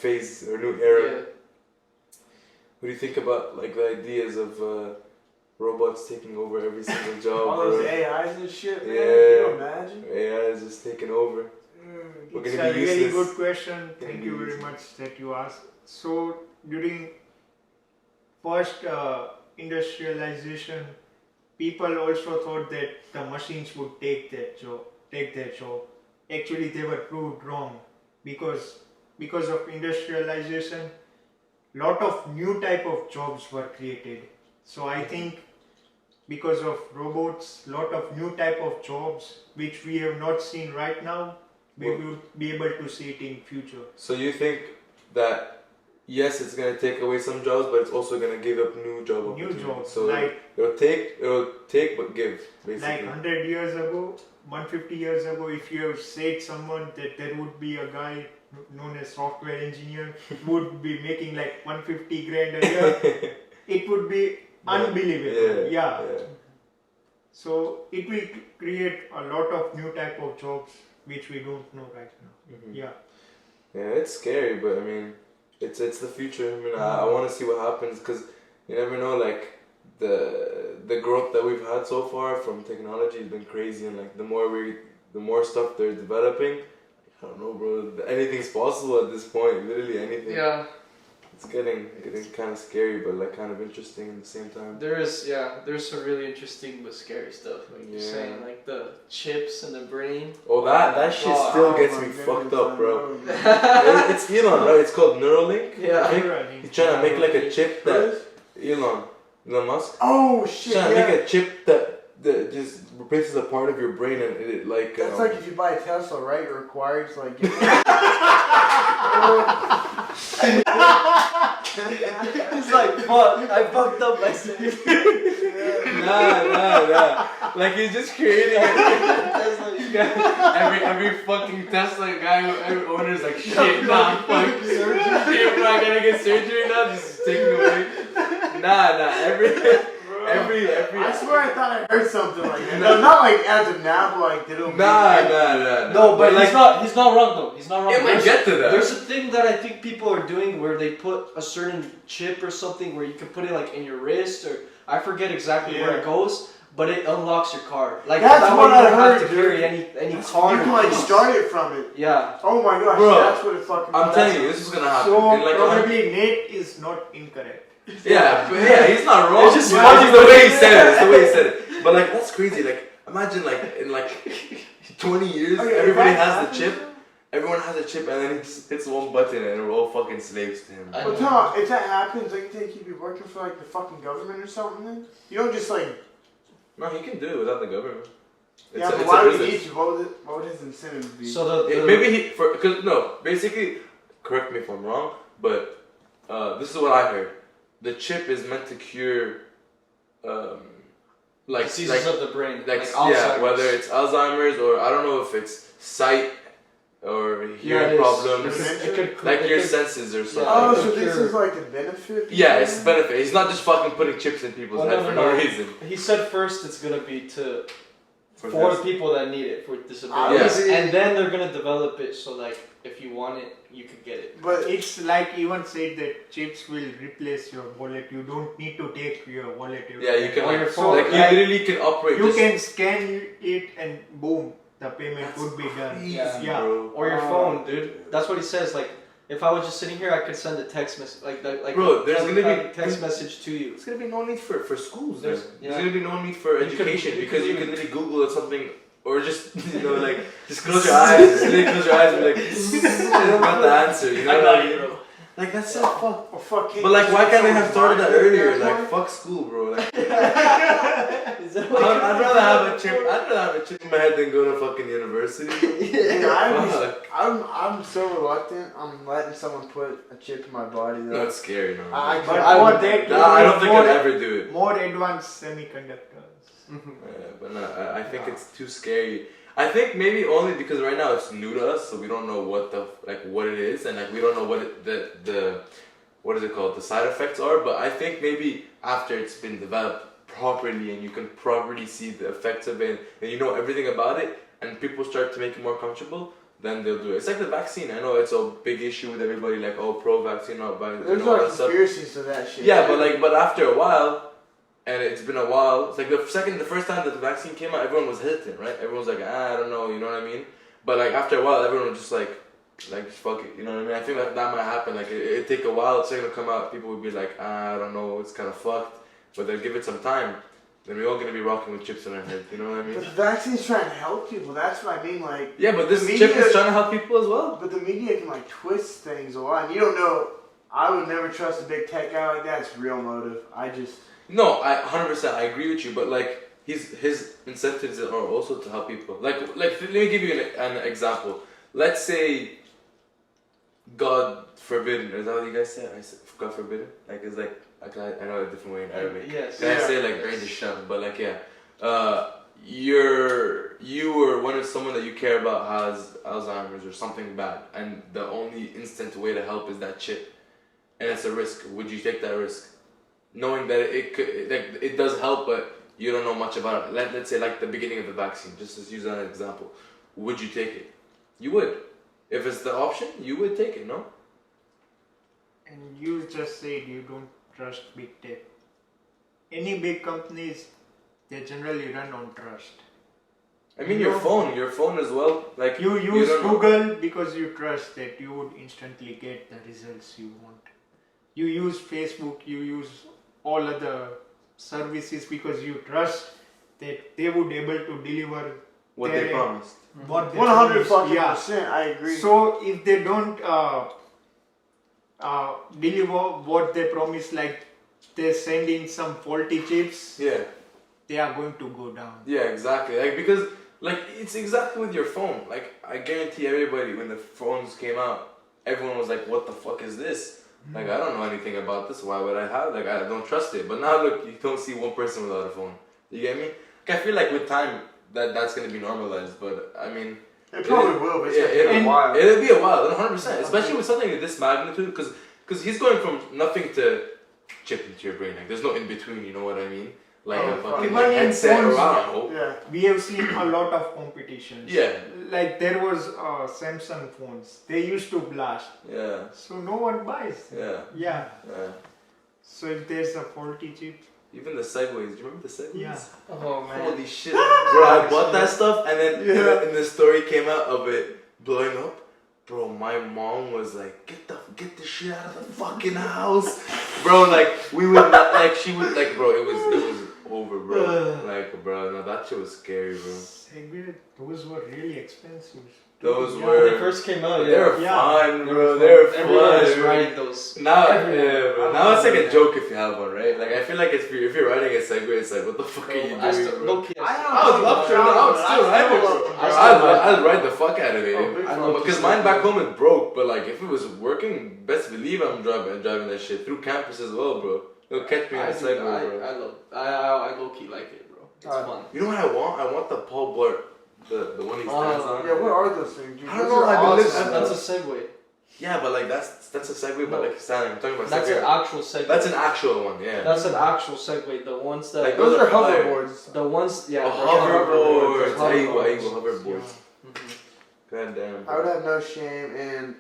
phase or new era. Yeah. What do you think about like the ideas of robots taking over every single job? All those bro? AIs and shit, man. Yeah. Can you imagine? AI is just taking over. We're It's gonna a be really useless. good question. Gonna Thank be you very useless. much that you asked. So during first industrialization, people also thought that the machines would take their job. Actually, they were proved wrong because of industrialization, lot of new type of jobs were created. So I think because of robots, lot of new type of jobs which we have not seen right now, we Well- will be able to see it in future. So you think that yes, it's gonna take away some jobs, but it's also gonna give up new job New opportunities. jobs, So like it'll take but give, basically. like 100 years ago, 150 years ago, if you have said someone that there would be a guy known as software engineer would be making like 150 grand a year, it would be unbelievable. Yeah. So it will create a lot of new type of jobs which we don't know right now. Mhm. Yeah. Yeah, it's scary, but I mean, it's the future. I mean, I want to see what happens because you never know. Like the growth that we've had so far from technology has been crazy, and like the more stuff they're developing, I don't know, bro. Anything's possible at this point. Literally anything. Yeah. It's getting kind of scary, but like kind of interesting at the same time. There's some really interesting but scary stuff. Like you're Yeah. saying, like the chips in the brain. Oh, that shit Oh, still Oh gets my me goodness, fucked I up, bro. know. It's Elon, right? It's called Neuralink. Yeah. I think he's trying to make like a chip that Elon Musk. Oh He's shit! trying to Yeah. make a chip that just replaces a part of your brain and it like. That's like if you buy a Tesla, right? You're required to like. Get It's like fuck. I fucked up myself. Nah. Like he's just creating every fucking Tesla guy, every owner's like shit. Nah, fuck. Shit, bro, I gotta get surgery now. Just take it away. Nah. Every. I swear I thought I heard something like that. No, not like as of now, but like did it? Nah. No, but like he's not wrong though. He's not wrong. it might get to that. There's a thing that I think people are doing where they put a certain chip or something where you can put it like in your wrist or I forget exactly where it goes, but it unlocks your car. Like That's that what way you I don't have heard, to carry dude. any car. You can like start it from it. Yeah. Oh my gosh, Bro, that's what it fucking. I'm telling you, this is gonna happen. So In like probably Nate is not incorrect. yeah, he's not wrong. It's just It's funny the way he said it. It's the way he said it. But like that's crazy. Like imagine like in like 20 years, Okay, everybody if that has the happens, chip. Everyone has a chip, and then he just hits one button, and we're all fucking slaves to him. I Well, know. tell me, if that happens, like you think you'd be working for like the fucking government or something? Then you don't just like. No, he can do it without the government. Yeah, but it's why a would he business. need to? What would his incentive be? So the Maybe he cause no, basically, correct me if I'm wrong, but this is what I heard. The chip is meant to cure, like diseases of the brain, like Alzheimer's. yeah, whether it's Alzheimer's or I don't know if it's sight or hearing it is. problems, It could- like it your could- senses or something. Oh, it so could this cure- is like the benefit? Yeah, it's a benefit. He's not just fucking putting chips in people's Well, head for no reason. He said first it's gonna be for this. the people that need it for disabilities, Obviously- and then they're gonna develop it so like if you want it, you can get it. But It's like even said that chips will replace your wallet. You don't need to take your wallet. Yeah, you can Or your like, phone. like you Like, literally can operate. You just can scan it and boom, the payment That's would be done. crazy, Yeah. bro. Or your phone, dude. That's what he says. Like if I was just sitting here, I could send a text message, like Bro, there's a gonna be- text message to you. There's gonna be no need for schools. There's Yeah. gonna be no need for You could- education you because could you even- can literally Google something or just like just close your eyes, just literally close your eyes and like got the answer. You know what I mean? Like that's so fuck. oh, fuck, But like, why can't they have started that earlier? Like, Like fuck school, bro. Like Is that what I'd rather have a chip. I'd rather have a chip in my head than go to fucking university. Fuck. I'm so reluctant. I'm letting someone put a chip in my body though. No, it's scary, no. I But I for would- that, Nah, I don't think more, I'd ever do it. more advanced semiconductors. But no, I think it's too scary. I think maybe only because right now it's new to us, so we don't know what it is, and like we don't know what the what is it called, the side effects are. But I think maybe after it's been developed properly and you can properly see the effects of it, and you know everything about it, and people start to make it more comfortable, then they'll do it. It's like the vaccine. I know it's a big issue with everybody, like pro-vaccine, not vaccine, There's and all like that stuff. conspiracies to that shit. Yeah, too. but after a while, and it's been a while. It's like the first time that the vaccine came out, everyone was hesitant, right? Everyone was like, I don't know, you know what I mean? But like after a while, everyone was just like fuck it, you know what I mean? I think that might happen. Like it take a while. It's gonna come out. People would be like, I don't know, it's kind of fucked. But they'll give it some time. Then we're all gonna be rocking with chips in our head. You know what I mean? But the vaccine's trying to help people. That's what I mean. Like, Yeah, but this the chip media- is trying to help people as well. but the media can like twist things a lot. And you don't know. I would never trust a big tech guy like that. It's real motive. No, I 100%. I agree with you. But like his incentives are also to help people. Like let me give you an example. Let's say, God forbidden, is that what you guys say? I said, God forbidden? Like, it's like, I know a different way in Arabic. Yes. Can I say like brain to shut? But like, yeah. You or one of someone that you care about has Alzheimer's or something bad, and the only instant way to help is that chip, and it's a risk. Would you take that risk, knowing that it does help, but you don't know much about it? Let's say like the beginning of the vaccine, just to use that as an example. Would you take it? You would. If it's the option, you would take it, no? And you just said you don't trust big tech. Any big companies, they generally run on trust. I mean, your phone as well. Like You use don't know. Google because you trust that you would instantly get the results you want. You use Facebook, you use all other services because you trust that they would able to deliver What their- they promised. what they 100 promised. fucking Yeah. percent. I agree. So if they don't deliver what they promise, like they send in some faulty chips, Yeah. they are going to go down. Yeah, exactly. Like because like it's exactly with your phone. Like I guarantee everybody when the phones came out, everyone was like, "What the fuck is this?" Like I don't know anything about this. Why would I have? Like I don't trust it. But now look, you don't see one person without a phone. You get me? Like, I feel like with time that's gonna be normalized. But I mean, it probably will, but it's yeah, gonna take a while. it'll be a while, 100%. Especially with something of this magnitude, because he's going from nothing to chip into your brain. Like there's no in between. You know what I mean? Like Oh, a fucking fuck. like, Even in headset phones, around. Yeah. We have seen a lot of competitions. Yeah. Like there was Samsung phones. They used to blast. Yeah. So no one buys. Yeah. Yeah. Yeah. So if there's a faulty chip, Even the segways. Do you remember the segways? yeah. Oh man. Holy shit, bro! I bought that stuff, and then and the story came out of it blowing up. Bro, my mom was like, "Get the shit out of the fucking house, bro!" Like we would not, like she would like, bro. It was over over, bro. Like, bro, no, that shit was scary, bro. Segway, those were really expensive. Those When were. they first came out, They were Yeah. fun, bro. They were Everyone was fun. riding those. Now, Everyone. yeah, bro. Now it's like a joke if you have one, right? Like I feel like if you're riding a Segway, it's like, what the fuck are you I doing, still, bro? low-key, I would love to. I would still ride it, bro. I'd ride the fuck out of it. I know, Because mine back home it broke, but like if it was working, best believe I'm driving that shit through campus as well, bro. It'll catch me in a Segway, bro. I low-key like it, bro. It's fun. You know what I want? I want the Paul Blart, the one he stands on. Yeah, what are those things, dude? I don't Those know, are I've been awesome. That's a Segway. Yeah, but like that's a Segway, but like standing. I'm talking about That's Segway. an actual Segway. That's an actual one, yeah. That's an actual Segway. The ones that Like Those are fire. hoverboards. the ones, yeah. Hoverboards. the There you go, hoverboards. hoverboards. Mhm. God damn. I would have no shame in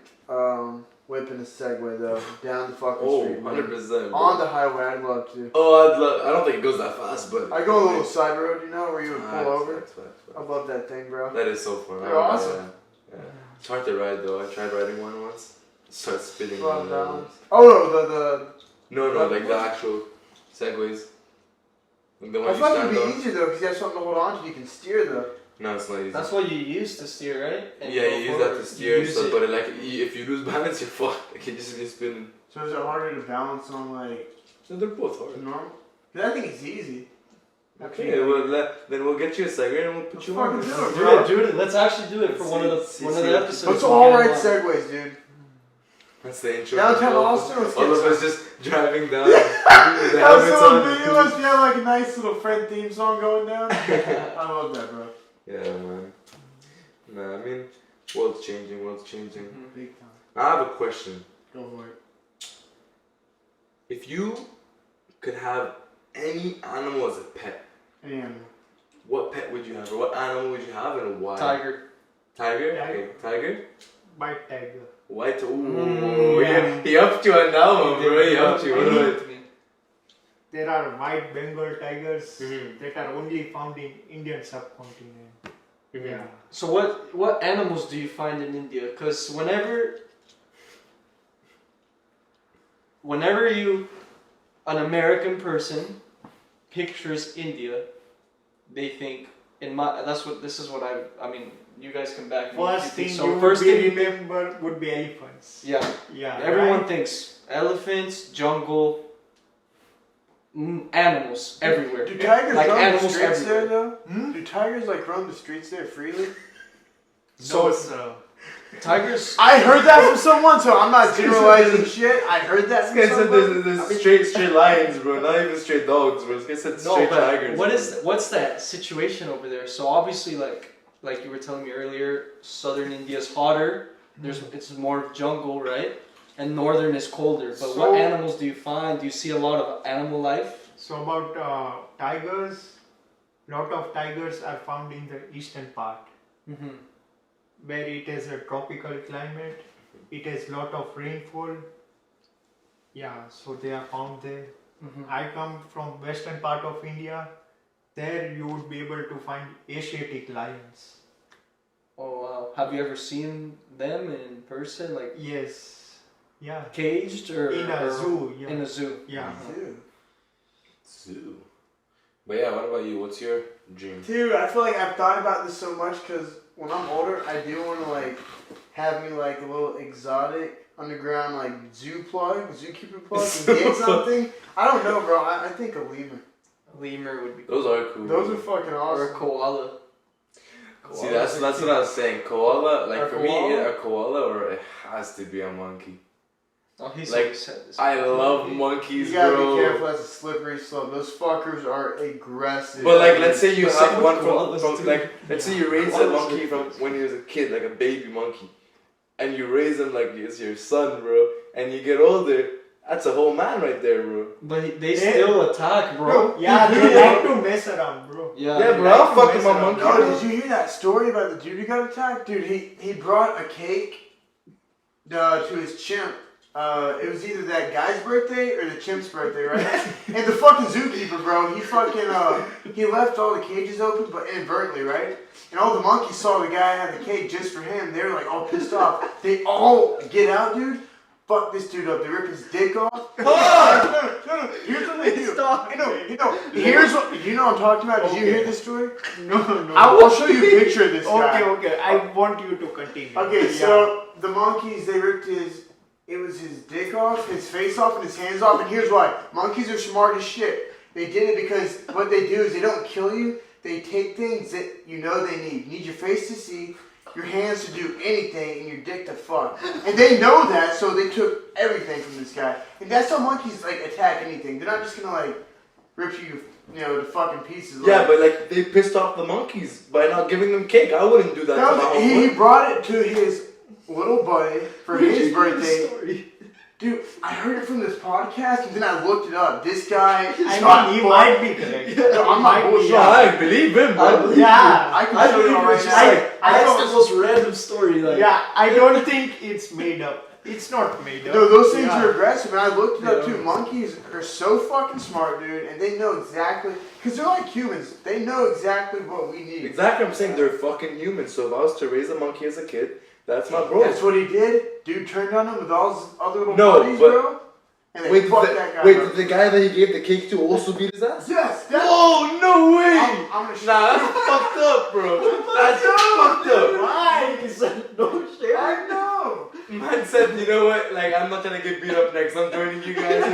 whipping a Segway though down the fucking Oh, street, man. 100%. On the highway, I'd love to. Oh, I don't think it goes that fast, but. I go a little side road, you know, where you would pull over. Facts. I love that thing, bro. That is so fun. They're awesome. Yeah. It's hard to ride though. I tried riding one once. Start spinning Slow on down. Oh no, No, like the actual Segways. Like the I one you thought stand it'd be on. easier though, because you have something to hold on to. You can steer though. No, it's not easy. That's what you use to steer, right? And Yeah, go you use forward. that to steer, You use so, it. but like if you lose balance, you're fucked. Like you just be spinning. So is it harder to balance on like So they're both hard. normal? 'Cause I think it's easy. Okay, well then we'll get you a Segway and we'll put you on. Let's fucking Do it. Let's actually do it for one of the episodes. Let's we all get ride on. Segways, dude. That's the intro. Downtown Austin, let's get All of some. us just driving down. That was helmets so on. ridiculous. You have like a nice little friend theme song going down. I love that, bro. Yeah, man. Nah, I mean, world's changing. Mhm. Big time. I have a question. Go for it. If you could have any animal as a pet, And what pet would you have, or what animal would you have, and why? Tiger. Tiger. Tiger. Okay, tiger. White tiger. White. Ooh, yeah. he upped you on that one, bro. He upped you. What about it? There are white Bengal tigers Mhm. that are only found in Indian subcontinent. Mhm. Yeah. So what animals do you find in India? Because whenever an American person pictures India, they think this is what I mean. You guys come back. First thing so you first would thing, remember would be elephants. yeah. Yeah. Everyone right? thinks elephants, jungle, animals everywhere. do tigers Like roam the animals streets everywhere. there though? Hmm? Do tigers like roam the streets there freely? So No, sir. tigers. I heard that from someone, so I'm not generalizing shit. I heard that from This guy said someone. there's straight lions, bro. Not even straight dogs, bro. This guy said No, straight but tigers. what's that situation over there? So obviously, like you were telling me earlier, southern India is hotter. It's more jungle, right? And northern is colder. But what So- animals do you find? Do you see a lot of animal life? So about tigers, lot of tigers are found in the eastern part, Mm-hmm. where it has a tropical climate. It has lot of rainfall. Yeah, so they are found there. Mm-hmm. I come from western part of India. There you would be able to find Asiatic lions. Oh wow! Have you ever seen them in person, like Yes. Yeah. caged or In a zoo. Yeah. In a zoo. Yeah. Dude. Zoo. But yeah, what about you? What's your dream? Dude, I feel like I've thought about this so much because when I'm older, I do want to like have me like a little exotic underground like zookeeper plug and get something. I don't know, bro. I think a lemur. A lemur would be. Those are cool. Those are fucking Or a awesome. koala. See, that's what I was saying. Koala, like A for me, koala? a koala or it has to be a monkey. Oh, he's Like, always said this. I love monkeys, You gotta bro. be careful. That's a slippery slope. Those fuckers are aggressive. But like, let's say you But have same one with koalas from too. like, let's say you raise a Koalas monkey are from when he was a kid, like a baby monkey, and you raise him like it's your son, bro. And you get older, that's a whole man right there, bro. But they still attack, bro. Yeah, they like to mess around, bro. Yeah. Yeah, bro. like I'll to fuck mess with my around. monkey. No, bro. did you hear that story about the dude who got attacked? Dude, he brought a cake to his chimp. It was either that guy's birthday or the chimp's birthday, right? And the fucking zookeeper, bro, he left all the cages open, but inadvertently, right? And all the monkeys saw the guy had the cake just for him. They were like all pissed off. They all get out, dude. Fuck this dude up. They rip his dick off. No. Here's what they do. Stop. You know, know what I'm talking about? Did you hear this story? No. I'll show you a picture of this guy. Okay. I want you to continue. Okay, so the monkeys, they ripped it was his dick off, his face off, and his hands off. And here's why. Monkeys are smart as shit. They did it because what they do is they don't kill you. They take things that you know they need. You need your face to see, your hands to do anything, and your dick to fuck. And they know that, so they took everything from this guy. And that's how monkeys like attack anything. They're not just gonna like rip you, to fucking pieces. Yeah, but like they pissed off the monkeys by not giving them cake. I wouldn't do that to my he homeboy. brought it to his little buddy for his birthday. Dude, I heard it from this podcast and then I looked it up. This guy, He might be correct. No, I'm not bullshit. No, I believe him, bro. I can show you all right now. That's the most random story. Like, I don't think it's made up. It's not made up. No, those things are aggressive, and I looked it up too. Monkeys are so fucking smart, dude, and they know exactly, because they're like humans. They know exactly what we need. Exactly, I'm saying they're fucking humans. So if I was to raise a monkey as a kid, that's my bro. That's what he did. Dude turned on him with all his other little No, buddies, but- bro. And they fucked that guy. did the guy that he gave the cake to also beat his ass? Yes, that's. Oh, no way! I'm gonna show Nah, that's fucked up, bro. That's fucked up. Why? No shit. I know. Man said, you know what? Like, I'm not gonna get beat up next. I'm joining you guys.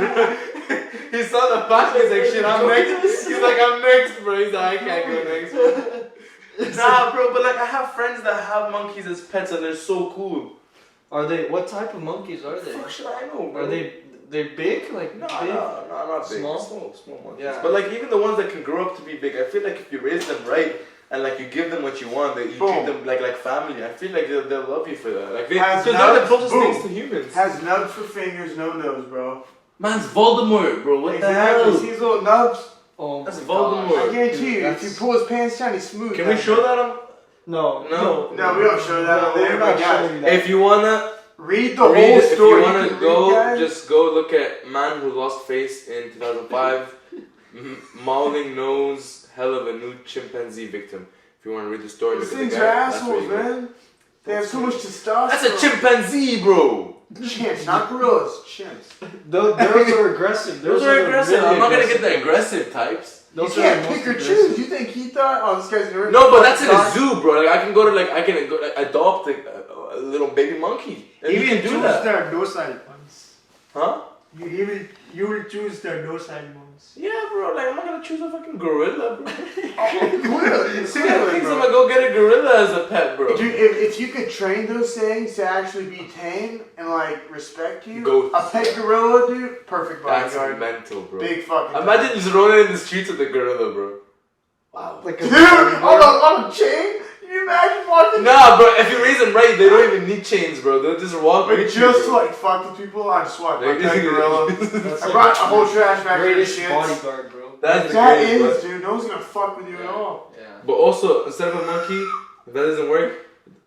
He saw the pack. He's like, shit, I'm next. He's like, I'm next, bro. He's like, I can't go next. Nah, bro, but like, I have friends that have monkeys as pets and they're so cool. Are they? What type of monkeys are they? Fuck should I know, bro? Are they big? Like No, big? no, not big. Small? Small monkeys. Yeah. But like, even the ones that can grow up to be big, I feel like if you raise them right and like you give them what you want, that you treat them like family, I feel like they'll love you for that. Like, because they're the closest things to humans. Has nubs for fingers, no nose, bro. Man's Voldemort, bro. What the Exactly. hell? See his little nubs? Oh, That's my Voldemort. gosh. I guarantee you, That's- if you pull his pants down, he's smooth. Can we show that on? No. No. No, we don't show that on there, we're but not guys, showing you that. If you wanna read the read whole it, if story. you wanna You can go, read, guys. just go look at Man Who Lost Face in 2005. Mauling nose, hell of a new chimpanzee victim. If you wanna read the story, These look at the things guy. are That's where assholes, you go. man. They have so much testosterone. That's a chimpanzee, bro. Chimps, not gorillas. Chimps. Those are aggressive. Those are aggressive. I'm not gonna get the aggressive types. You Those are can't the pick most or aggressive. choose. You think he thought, oh, this guy's gonna No, but that's in a zoo, bro. Like I can go to I can go adopt a little baby monkey. And He you will can do choose that, the docile ones. huh? You will choose the docile ones. Yeah, bro. Like I'm not gonna choose a fucking gorilla, bro. Gorilla. Who Seriously, thinks I'm bro. gonna go get a gorilla as a pet, bro? Dude, if you could train those things to actually be tame and like respect you, Goats. a pet gorilla, dude, perfect That's bodyguard. mental, bro. Big fucking. Imagine just rolling in the streets with a gorilla, bro. Wow. Like Dude, on a chain? Can you imagine walking? Nah, bro. If you raise them right, they don't even need chains, bro. They'll just walk But with you, just to bro. like fuck with people, I just walk Like, like that gorilla. That's I like brought a whole trash bag of greatest shit. bodyguard, bro. That's the That greatest, is, dude. No one's gonna fuck with you at all. Yeah. But also, instead of a monkey, if that doesn't work,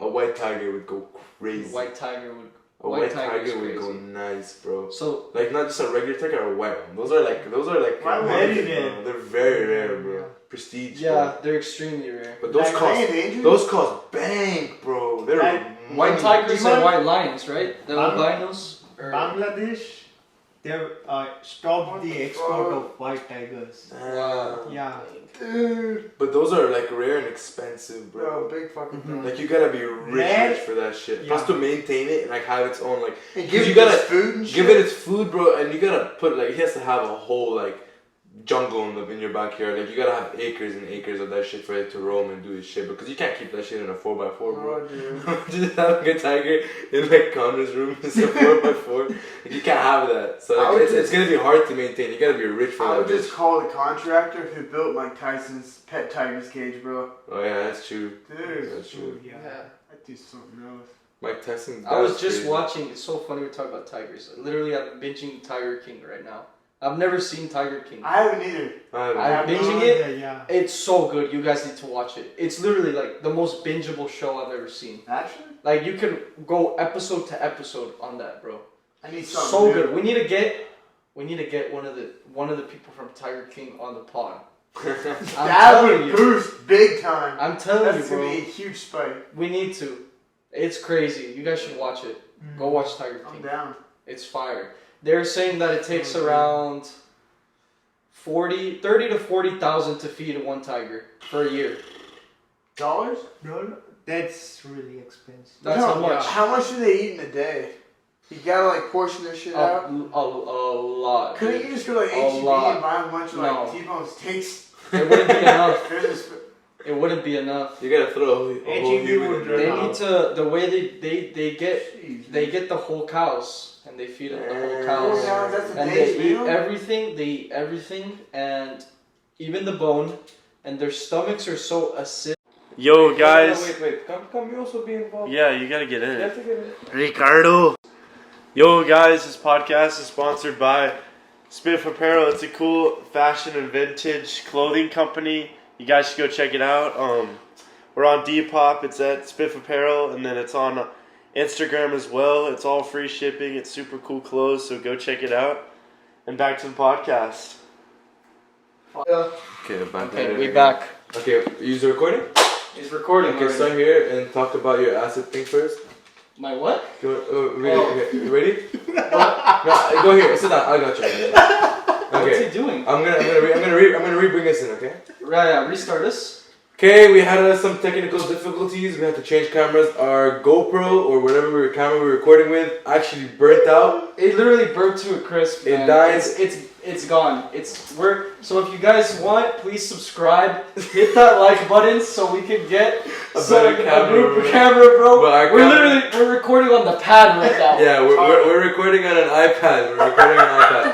a white tiger would go crazy. White tiger would. A white tiger is tiger would crazy. go nice, bro. So Like not just a regular tiger, a white one. Those are like White very bro. rare. They're very rare, bro. Prestige. yeah, they're extremely rare. Bro. But those Like, cost they endangered? those cost bank, bro. They're Like, White money. tigers Even- and white lions, right? The Bang- albinos. Or- Bangladesh, they have stopped the export of white tigers. Wow. Yeah. Dude. But those are like rare and expensive, Bro, bro. big fucking Mhm. thing. Like you gotta be rich, Rare- rich for that shit. Yeah. Plus to maintain it and like have its own like And give give you it gotta its food and shit. give it its food, bro, and you gotta put like it has to have a whole like jungle in your backyard. Like you gotta have acres and acres of that shit for it to roam and do its shit because you can't keep that shit in a 4x4, bro. Oh, dude. Just having a tiger in like Connor's room is a 4x4. Like, you can't have that. So I like, would it's just- gonna be hard to maintain. You gotta be rich for I that. would just bitch. call the contractor who built Mike Tyson's pet tiger's cage, bro. Oh yeah, that's true. Dude, That's true. Yeah. I'd do something else. Mike Tyson. I was that's just crazy. watching. It's so funny we talk about tigers. Literally, I'm binging Tiger King right now. I've never seen Tiger King. I haven't either. I I'm no binging idea. it. Yeah. It's so good. You guys need to watch it. It's literally like the most bingeable show I've ever seen. Actually, Like you can go episode to episode on that, bro. I need something. So new. good. We need to get one of the people from Tiger King on the pod. I'm That telling would you. boost big time. I'm telling That's you, gonna bro. be a huge spike. We need to. It's crazy. You guys should watch it. Go watch Tiger I'm King. down. It's fire. They're saying that it takes around 30 to 40,000 to feed one tiger per year. Dollars? No, that's really expensive. That's No, how much. How much do they eat in a day? You gotta like portion this shit out. A lot. Couldn't dude. you just go to A H-E-B lot. and buy a bunch of No. like T-bone steaks? It wouldn't be enough. They're just- It wouldn't be enough. You gotta throw a whole H-E-B human would in run They there. out. need to the way they Jeez, get the whole cows and they feed them the whole Oh, cows yeah, that's a and day's they eat meal? everything. They eat everything and even the bone, and their stomachs are so acidic. Yo, guys. Wait. Come. You also be involved. Yeah, you gotta get in You have it. to get in. Ricardo. Yo, guys, this podcast is sponsored by Spiff Apparel. It's a cool fashion and vintage clothing company. You guys should go check it out. We're on Depop. It's at Spiff Apparel, and then it's on Instagram as well. It's all free shipping. It's super cool clothes, so go check it out. And back to the podcast. Okay, we back. Okay, use the recording. He's recording. Okay, already. start here and talk about your acid thing first. My what? Ready? Oh. Okay, you ready? No, go here. Sit down. I got you. What's he Okay. doing? I'm gonna re-bring this in. Okay. Right, yeah, restart this. Okay, we had some technical difficulties. We had to change cameras. Our GoPro or whatever camera we were recording with actually burnt out. It literally burnt to a crisp. It man. died. It's gone. So if you guys want, please subscribe. Hit that like button so we can get A better camera, bro. camera, bro. But our We're recording on the pad right now. Yeah, we're recording on an iPad. We're recording on an iPad.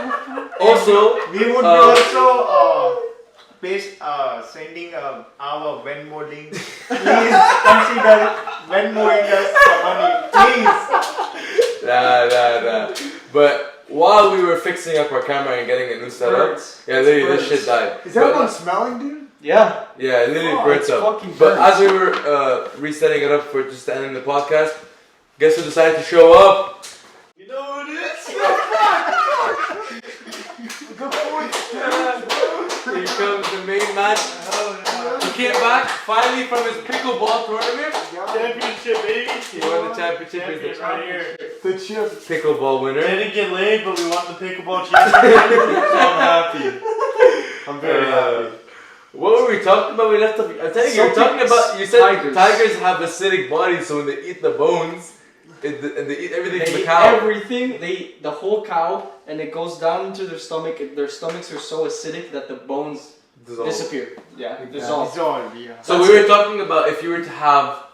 Also, We would be also sending our Venmo link. Please consider Venmoing us some money. Please. nah. But while we were fixing up our camera and getting a new setup, Burnt. yeah, literally Burnt. this shit died. Is that But- one smelling, dude? Yeah. Yeah, it literally Oh, burnt it's up. fucking But burnt. as we were resetting it up for just the end of the podcast, guess who decided to show up? You know who it is? Here comes the main man. He came back finally from his pickleball tournament. Championship, baby. He won the championship. He's Championship right here. The chip. the pickleball winner. Didn't get laid, but we won the pickleball championship. So I'm happy. I'm very happy. What were we talking about? We left off. I tell you, you're Something- talking about. You said tigers. tigers have acidic bodies, so when they eat the bones, and they eat everything from They the eat cow. everything. They eat the whole cow, and it goes down into their stomach. Their stomachs are so acidic that the bones Dissolve. disappear. Yeah, dissolve. Dissolve, yeah. So we were talking about if you were to have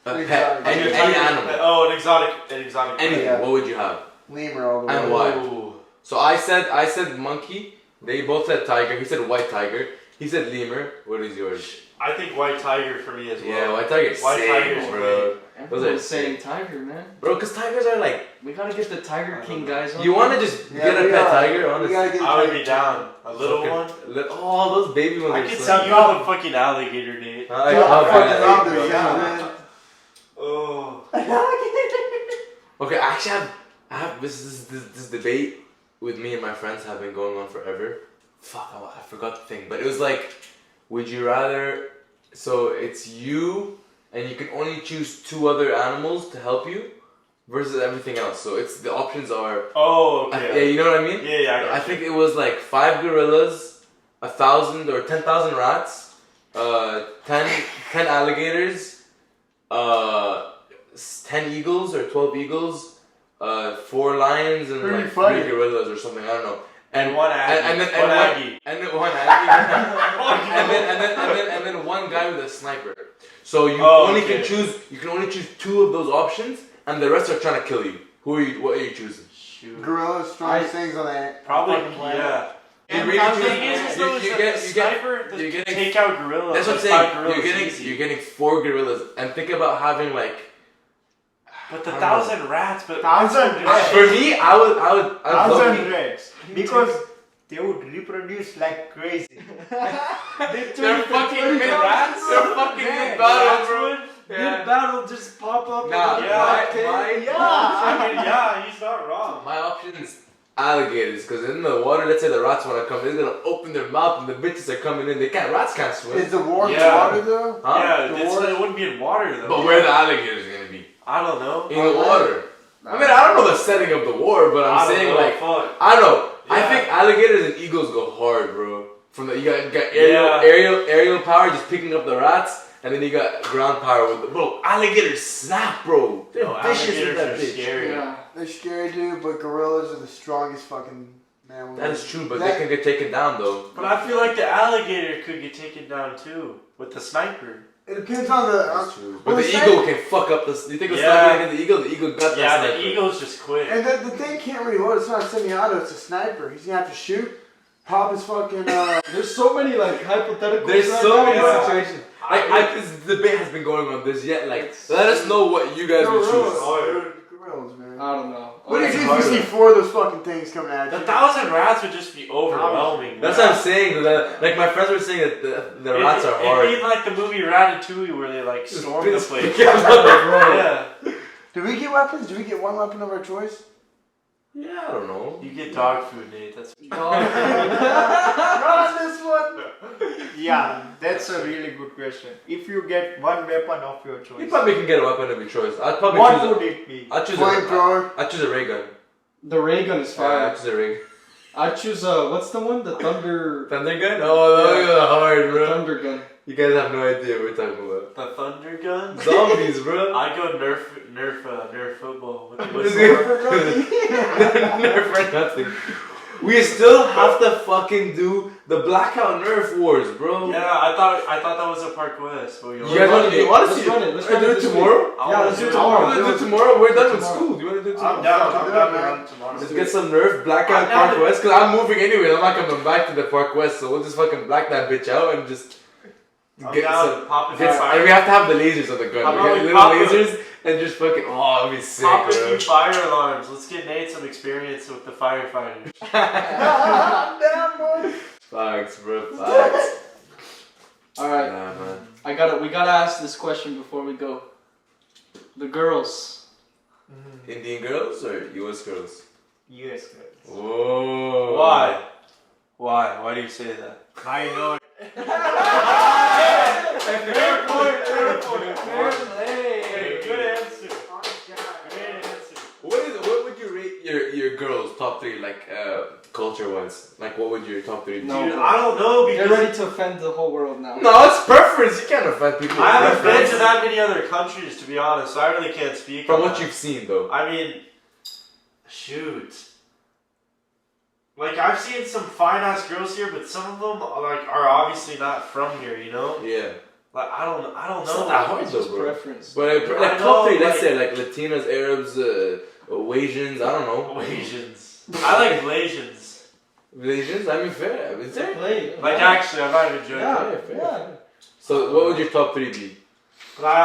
a pet, Exotic. any animal, Oh, an exotic. anything, Yeah. what would you have? Lemur all the way. And why? Ooh. So I said monkey. They both said tiger. He said white tiger. He said lemur. What is yours? I think white tiger for me as well. Yeah, white tiger. Is White sick, tiger's bro. Everyone's sick. saying tiger, man. Bro, cause tigers are like. We gotta get the Tiger King guys on. You want to just Yeah, get a we pet gotta- tiger? we Honestly. gotta get I would tiger. be down. A little Okay. one. Oh, those baby ones I are could so see you on the fucking alligator date. I Yeah, love fucking that. love this, yeah, man. Oh. Okay, actually, I have this debate with me and my friends have been going on forever. Fuck, I forgot the thing, but it was like, would you rather? So it's you, and you can only choose 2 other animals to help you, versus everything else. So it's the options are. Oh, Yeah, okay. you know what I mean. Yeah, I got I you. think it was like 5 gorillas, 1,000 or 10,000 rats, 10 alligators, 10 eagles or 12 eagles, 4 lions and Pretty like funny. 3 gorillas or something. I don't know. And One Aggie. and One one Aggie. and then one Aggie. and then one guy with a sniper. So you only okay. can choose. You can only choose 2 of those options, and the rest are trying to kill you. Who are you? What are you choosing? Gorillas, strongest things on that. Probably, fucking planet. yeah. You And really the choose- thing is, though, is you that get- the you get- sniper, the you're getting- take out gorillas. That's what I'm like saying. 5 gorillas You're easy. getting 4 gorillas, and think about having like. But the I don't know. 1,000 rats, but 1,000 rats. For me, I would love 1,000 rats. Because they would reproduce like crazy. They're fucking mid rats? They're fucking Yeah, mid battle, rats bro. would? Mid battle, just pop up. Nah, and yeah, I mean, yeah, he's not wrong. my option is alligators, because in the water, let's say the rats want to come, they're gonna open their mouth and the bitches are coming in. Rats can't swim. Is the warm Yeah. water though? Huh? Yeah, The it's, water- it wouldn't be in water though. But where are the alligators gonna be? I don't know. In the water. I mean, I don't know the setting of the war, but I'm I don't saying know, like, fuck. I don't know. I think alligators and eagles go hard, bro. From the you got Yeah. aerial power, just picking up the rats, and then you got ground power with the bro. Alligators snap, bro. They're vicious with that Alligators are bitch. scary. Yeah. They're scary, dude, but gorillas are the strongest fucking mammals. That is true, but they can get taken down though. But I feel like the alligator could get taken down too with the sniper. It depends on the. That's true. well, But the the eagle can fuck up the. You think it's Yeah. not gonna get the eagle? The eagle got that. Yeah, the sniper. eagle's just quick. And the thing can't reload. It's not a semi-auto. It's a sniper. He's gonna have to shoot, pop his fucking. There's so many like hypotheticals. There's right so now, many but- situations. This debate has been going on this yet. Like, let us know what you guys would choose. Gorillas, man. I don't know. What do you that's do if you see harder. 4 of those fucking things coming at The you? 1,000 rats would just be overwhelming. That's what I'm saying. Like my friends were saying that the rats are hard. It'd be like the movie Ratatouille where they like storm the place. Yeah, Yeah. Do we get weapons? Do we get one weapon of our choice? Yeah, I don't know. You get dog food, Nate. That's Run this one. Yeah, that's a really good question. If you get one weapon of your You choice, probably can get a weapon of your choice. I'd probably what choose. would it be? I'd choose Flamethrower. I'd choose a ray gun. The ray gun is Yeah, fire. I'd choose a ray. I choose what's the one? The thunder. Thunder gun? Oh, those are hard, bro. Thunder gun. You guys have no idea what we're talking about. the thunder gun. Zombies, bro. I go Nerf football. What's Nerf Nerf? for nothing. We still have to fucking do the blackout Nerf wars, bro. Yeah, I thought that was a Park West. But You guys want to do? Let's Honestly, run it. Let's do run it it this tomorrow. Yeah, let's do it I tomorrow. want to do it tomorrow. We're done with Tomorrow. school. Do you want to do it I'm tomorrow? down. I'm down to run tomorrow. Let's get some Nerf blackout I'm Park down. West because I'm moving anyway. I'm not coming back to the Park West, so we'll just fucking black that bitch out and just I'm get down some. to pop a few Get some and fire. we have to have the lasers on the gun. How We about get we little pop a- lasers and just fucking. Oh, that'd be sick, Pop a bro. few fire alarms. Let's get Nate some experience with the firefighters. I'm down, boy. Facts, bro. Facts. All right. Nah, man. We gotta ask this question before we go. The girls. Indian girls or US girls? US girls. Whoa. Why? Why do you say that? I know. Fair point. Hey, good answer. Great answer. What would you rate your girls top 3 like culture wise? Like what would your top 3 be? No. Dude, I don't know They're because ready to offend the whole world now. No, it's preference. You can't offend people. I haven't been Preference. to that many other countries, to be honest, so I really can't speak From on what that. you've seen though. I mean, shoot. Like, I've seen some fine-ass girls here, but some of them are obviously not from here, you know? Yeah. Like, I don't It's know. not that hard It's though, just bro. preference. But I like know, top 3, let's like- say like Latinas, Arabs, Asians, I don't know. Asians. I like Blasians. Asians, I mean fair. Is there? Play. Like, actually, I might enjoy Yeah. it. Yeah. So what would your top 3 be? But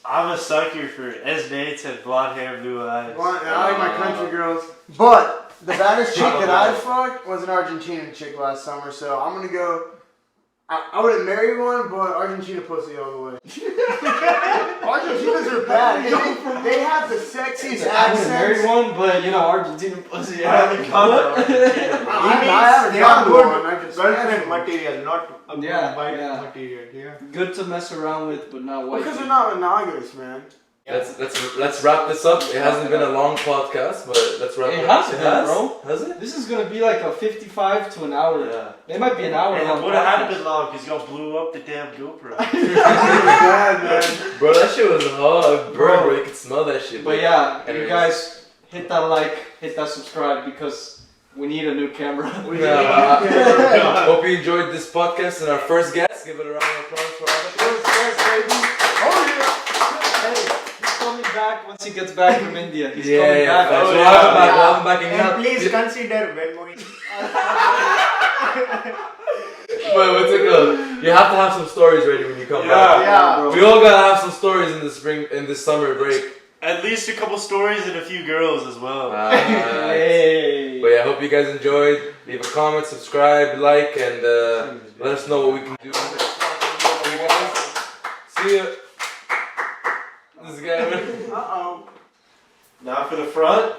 I'm a sucker for, as Nate said, blonde hair, blue eyes. Well, I like my country girls. But the baddest chick that I fucked was an Argentinian chick last summer, so I'm gonna go. I wouldn't marry one, but Argentina pussy all the way. Argentinas are bad. They have the sexiest I haven't married accents. one, but you know, Argentina pussy. I haven't gone to Argentina. I haven't They gone are to good one. I just girlfriend material, not a Yeah, wife yeah. material. Yeah. Good to mess around with, but not white. Because they're not monogamous, man. Let's wrap this up. It hasn't been a long podcast, but let's wrap It it up. has been, bro. Has it? This is gonna be like a 55 to an hour. Yeah. It might be an hour And long. it would have had podcast. been long because y'all blew up the damn GoPro. Bad, man. Bro, that shit was hot. Bro. Bro, you can smell that shit. But yeah, you Anyways. guys hit that like, hit that subscribe because we need a new camera. Hope you enjoyed this podcast and our first guest. Give it a round of applause for Akshay. Hey, he's coming back once he gets back from India. He's Yeah, coming yeah. back. Facts. Oh, We'll yeah. have him back. We'll have him back. And please consider Venmoing. But what's it called? You have to have some stories ready when you come back. Yeah. bro. We all gotta have some stories in the spring, in this summer break. At least a couple stories and a few girls as well. Hey. But yeah, I hope you guys enjoyed. Leave a comment, subscribe, like, and let us know what we can do. You guys. See ya. This guy. Uh-oh. Now for the front.